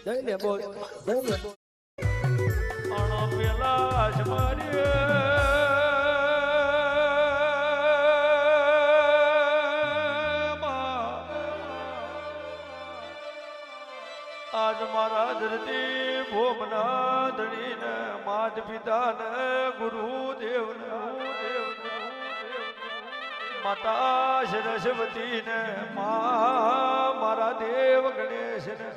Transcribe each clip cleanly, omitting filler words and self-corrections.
જઈને બોલ જઈને બોલ અણ પેલા જમારે આજ મારા ધરતી ભોમના ધણીને માત પિતાને ગુરુદેવને માતા સરસ્વતીને મારા દેવ ગણેશને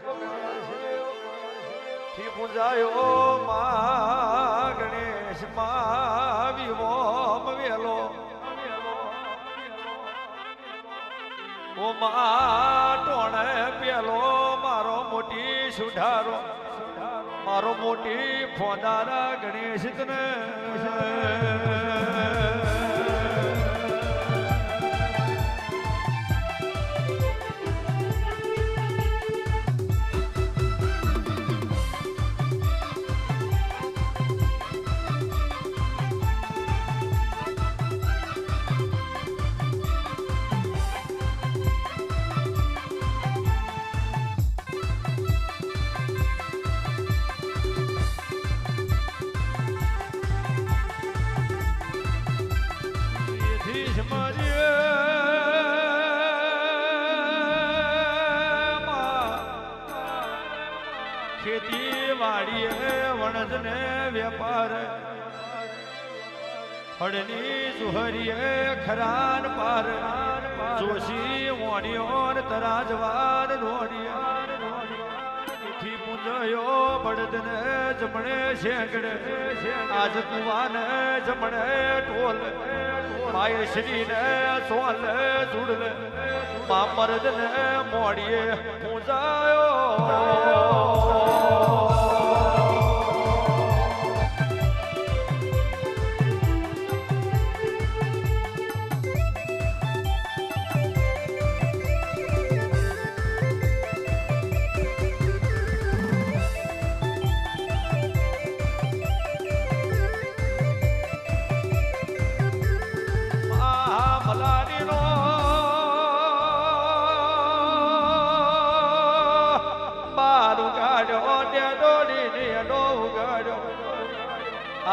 થી પૂજાયો મા ગણેશ મા વિવોમ વેલો ઓ મા ટોણે પેલો મારો મોટી સુધારો મારો મોટી ફોદારા ગણેશ તને ખેતી વાડીએ વણજ ને વેપાર હળની સુહરીએ ખરાન પાર જોશી વણિયોર તરાજવાર રોડિયા પૂજયો બળદને જમણે શેકડે આજ કુવાને જમણે ટોલ માય શ્રીને સોલ જોડલે મા મરદને મોડીએ પૂજાયો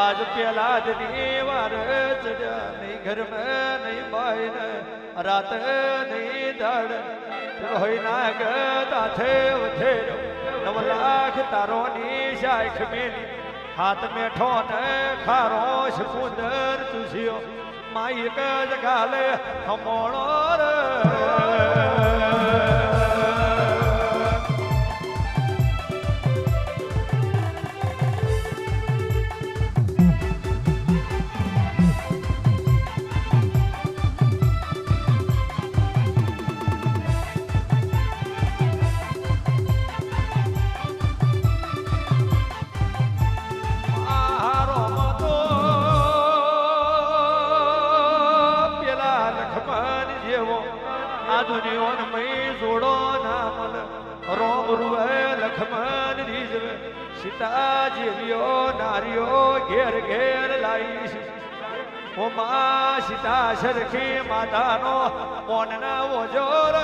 आज प्याला दनी वार चढ़ा नहीं घर में नहीं बाइन रात नहीं दाड़ रोई नाग दाथे उठेरो 9 लाख तारो नी शाख मेली हाथ में ठोन खारो सुंदर तुझियो माई का जगाले हमोड़ो दुनियोन मई जोड़ो नामल रोम रुए लखमन रिजवे सीता जीवियो नारियो घेर घेर लाईश ओ मां सीता सरखी माता नो मोनना वो जोर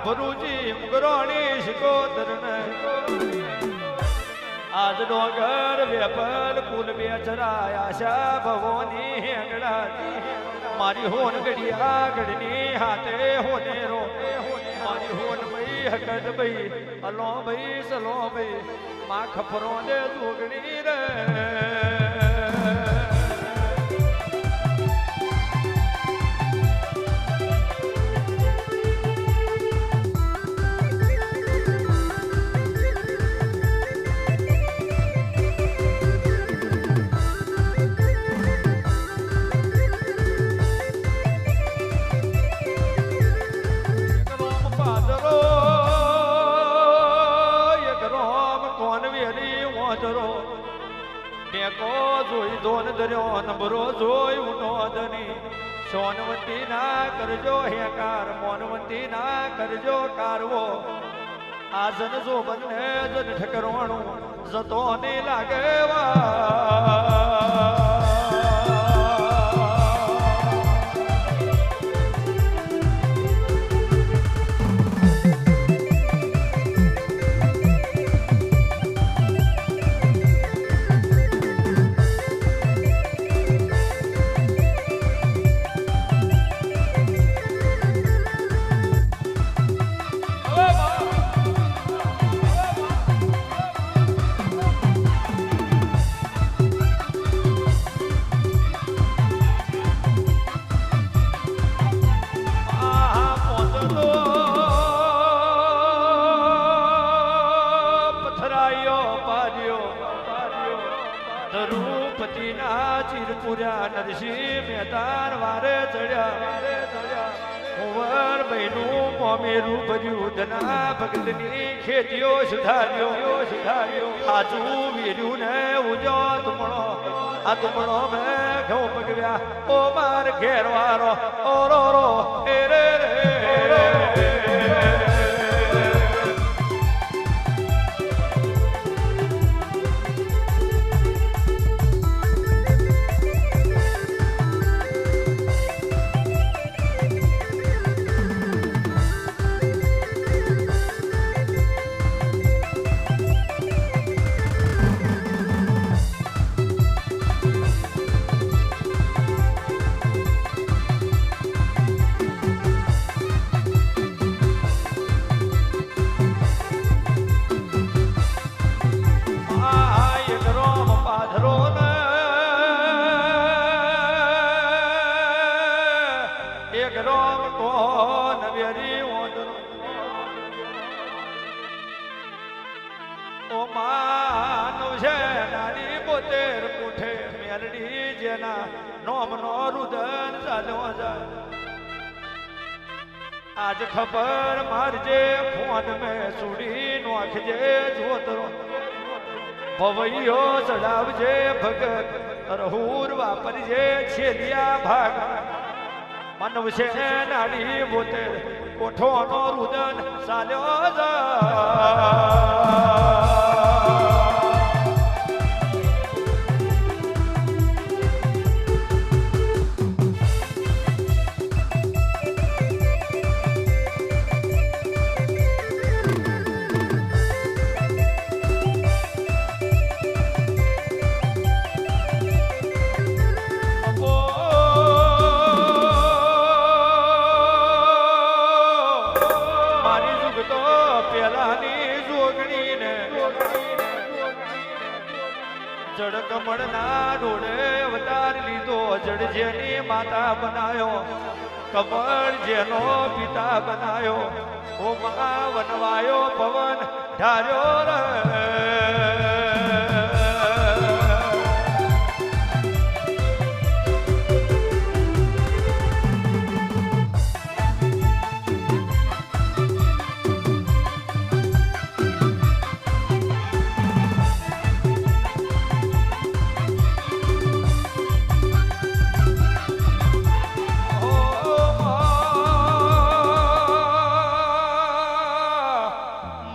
ભરૂજી મુગરોણી શિકોતર આજ ડોગર વેપર કુલ બેચરાય આશા ભવોની હેંગડા મારી હોન ગડિયા ગડની હાથે હોનેરો મારી હોન ભઈ હકત ભઈ અલો ભઈ સલો ભઈ માં ખપરો દે દુગણી રે ટેકો જોઈ ધોન ધર્યો નબરો જોઈ ઉનો ધની સોનવંતી ના કરજો હેકાર મોનવંતી ના કરજો કારવો આ જન જો બંને જન ઠકરવાણું જતો ને લાગવા ચીરપુર્યા નરસિંહ મહેતાન વારે ચડ્યા કુંવર બહેનું મોમેરું ભર્યું ધના ભક્તની ખેતીઓ સુધાર્યો હાજુ વીર્યું ને ઉજો તુમણો આ તુમણો મેં ઘઉં પગવ્યા ઓ માર ઘેરવારો ઓરો રો એ રે आज खबर मारजे फोन में सुड़ी नोखजे जोतरो भवैयो चढ़ावजे भगत रहूर वापरजे छेलिया भाग मनव से नाड़ी बोते कोठो नो रुदन सालो जा जड़ कमड़ ना डोड़े अवतार लीधो जड़ जेनी माता बनायो कमड़ जेनो पिता बनायो ओ मा वनवायो पवन ढार्यो रे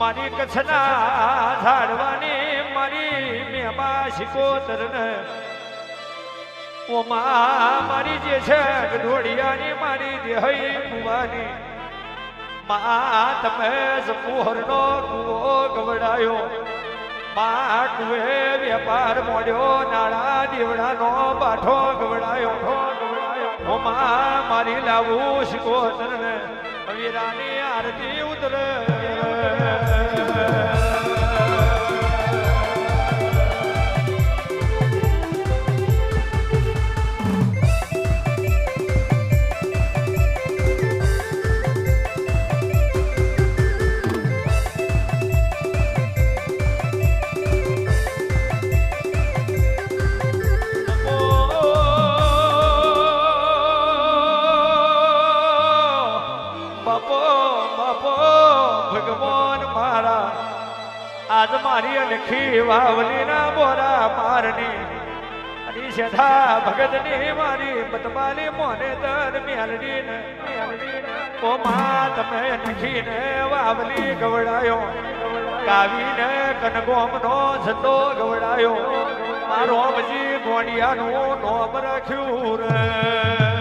मारी कच्छना झाड़वानी मारी मेमा शिकोतर ने ओ मारी जे छे गढोड़ियानी मारी देहई कुवानी मा तमे जपुहरनो कुओ गवडायो मा कुवे व्यापार मोड्यो नाळा देवडानो बाठो गवडायो ओ मारी लावू शिकोतर ने वीरानी आरती उतर आज मारी लखी वावली ना बोरा मारनी શેઠા ભગતની મારી બતમાલી મોને તન મેલડીને ઓ માં તમે નખીને વાવલી ગવડાયો કાવીને કનગોમનો ઝંડો ગવડાયો મારો અમજી ગોડિયાનું નોમ રાખ્યું રે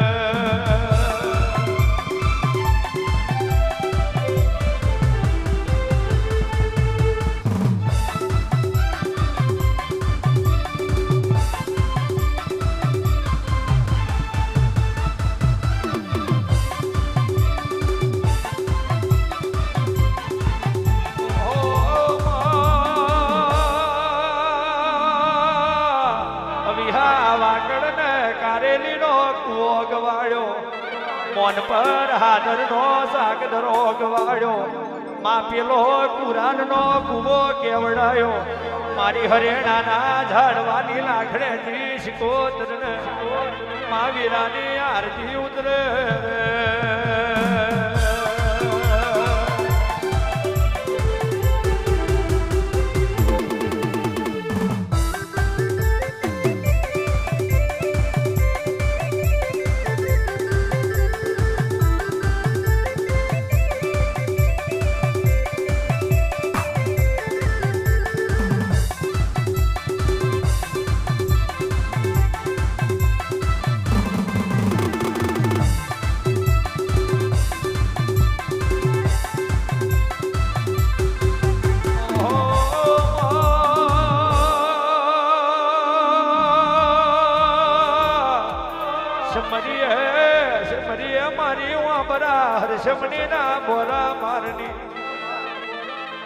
મોન પર હાદર નો સાગદરો ગવાડ્યો માં પેલો કુરાન નો કુવો કેવડાયો મારી હરેણાના ઝાડવાની લાખડેથી શિકોતર માં વીરાની આરતી ઉતરે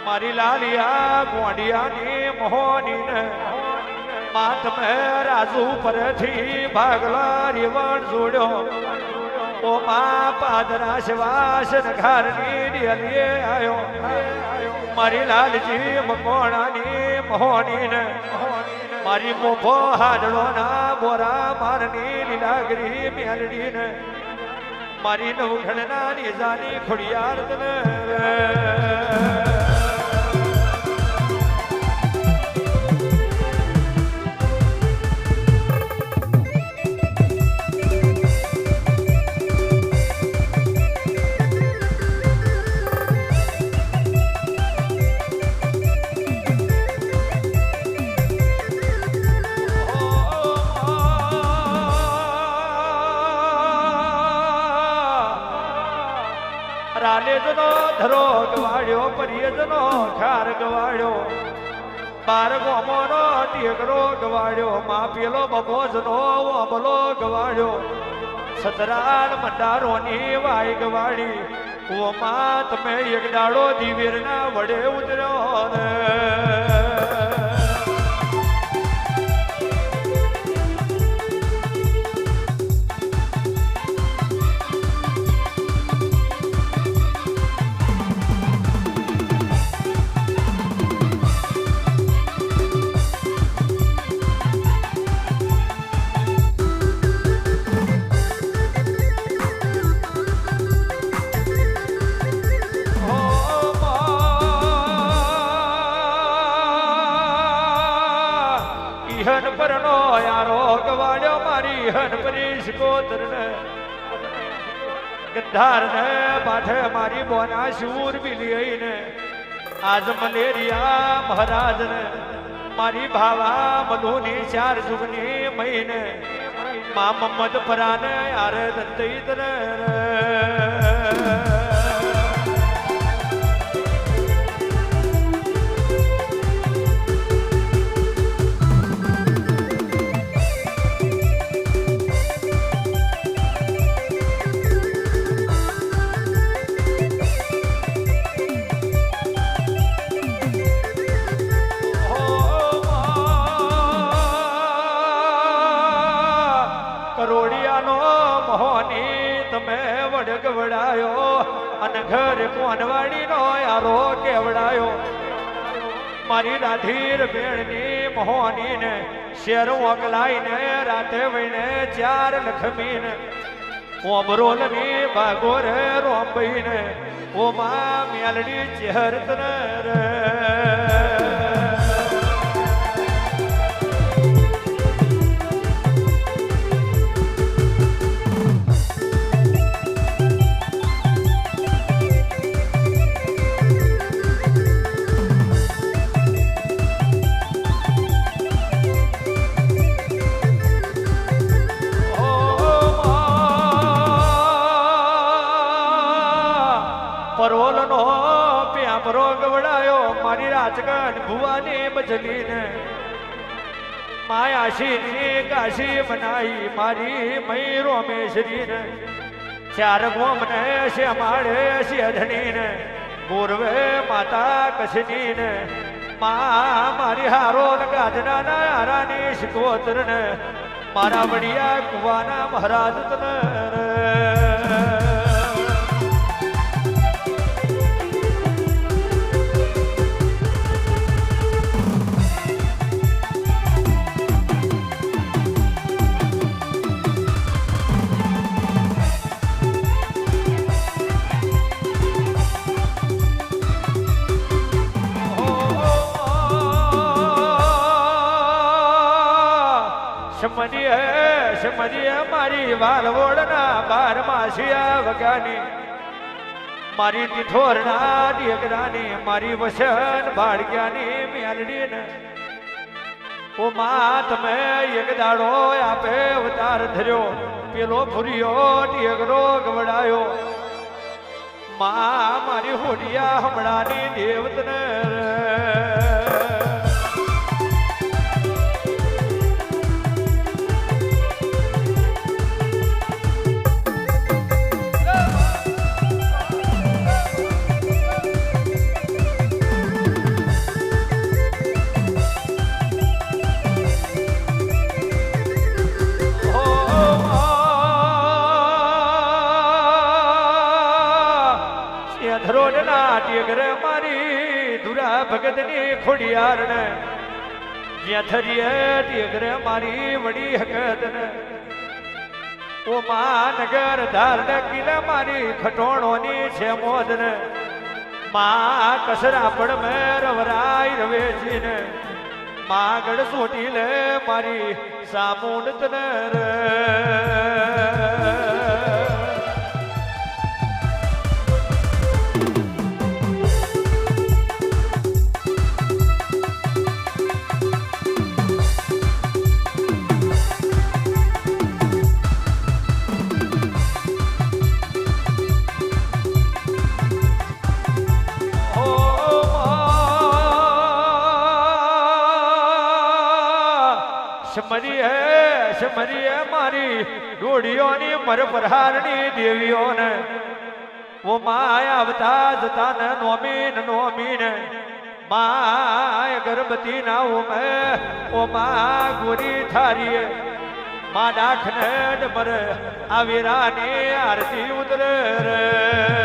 મારી લાલિયા ગોંડિયાની મોહની ને માત મે રાજુ પરથી ભાગલા રેવણ જોડ્યો ઓ મા પાદરા શવાસન ઘરની ડેલીએ આયો મારી લાલજી મકોણાની મોહની ને મારી મોભો હાડળો ના બોરા મારની લીલાગરી મેલડી ને મારી નવઘણના નિજાની ખોડિયાર તને ધરો ગવાડ્યો પરિયજનો ખાર ગવાડ્યો બાર ગોમોનો ટેકરો ગવાડ્યો માં પેલો બબોજનો ઓબલો ગવાડ્યો સતરાળ મંડારોની વાય ગવાડી ઓ માં તમે એક દાડો દિવેરના વડે ઉતર્યો ને ગદ્ધાર ને પાઠે મારી બોના શૂર બિલી ને આજ મલેરિયા મહારાજ ને મારી ભાવા મધુની ચાર જુગની મહીને મા મમ્મદ પરાને આરે દંતઈત ને ગવડાયો અને ઘર કોનવાડી નો યારો કેવડાયો મારી રાધીર બેણની મોહની ને શેર ઓગલાઈ ને રાતે વઈને ચાર લખમી ને ઓમરોલ ની ભાગોર રોંબઈ ને ઓ માં મેલડી ચેહરત રે પ્યામરો ગવડાયો મારી રાજગણ ભુવાની બજલીને માયાશીની કાશી બનાઈ મારી મય રોમેશ્રીને ચાર ગોમને શ્યામાળે શેધણીને પૂર્વે માતા કશનીને મારી હારો ગાજના નારાની શિકોતરને મારા વડિયા કુવાના મહારાજ તને સમજીએ મારી વાલવોડના બાર માસિયા વગાની મારી તિથોરના ડીગરાની મારી વસન બાળગ્યાની મેલડીને ઓ માં તમે એક દાડો આપે અવતાર ધર્યો પેલો ભૂરિયો ડીગરો ગવડાયો માં મારી હોડિયા હમણાની દેવતને મારી ધુરા ભગતની ખોડિયારને જ્યાં થરીએ ટીગરે મારી વડી હકતને ઓ નગર ધારને કિલે મારી ખટોણોની છે મોદને માં કસરા પડ મેં રવરાય રવેજીને માં ગઢ સોટી લે મારી સામુંડતને રે સમરીએ મારી ડોડીઓની મર પ્રહારની દેવીઓને ઓ માયા અવતા જતા ને નોમીને માય ગર્ભવતી ના ઓ મા ગોરી થારીએ મા ડાખને મર આ વીરાની આરતી ઉતરે રે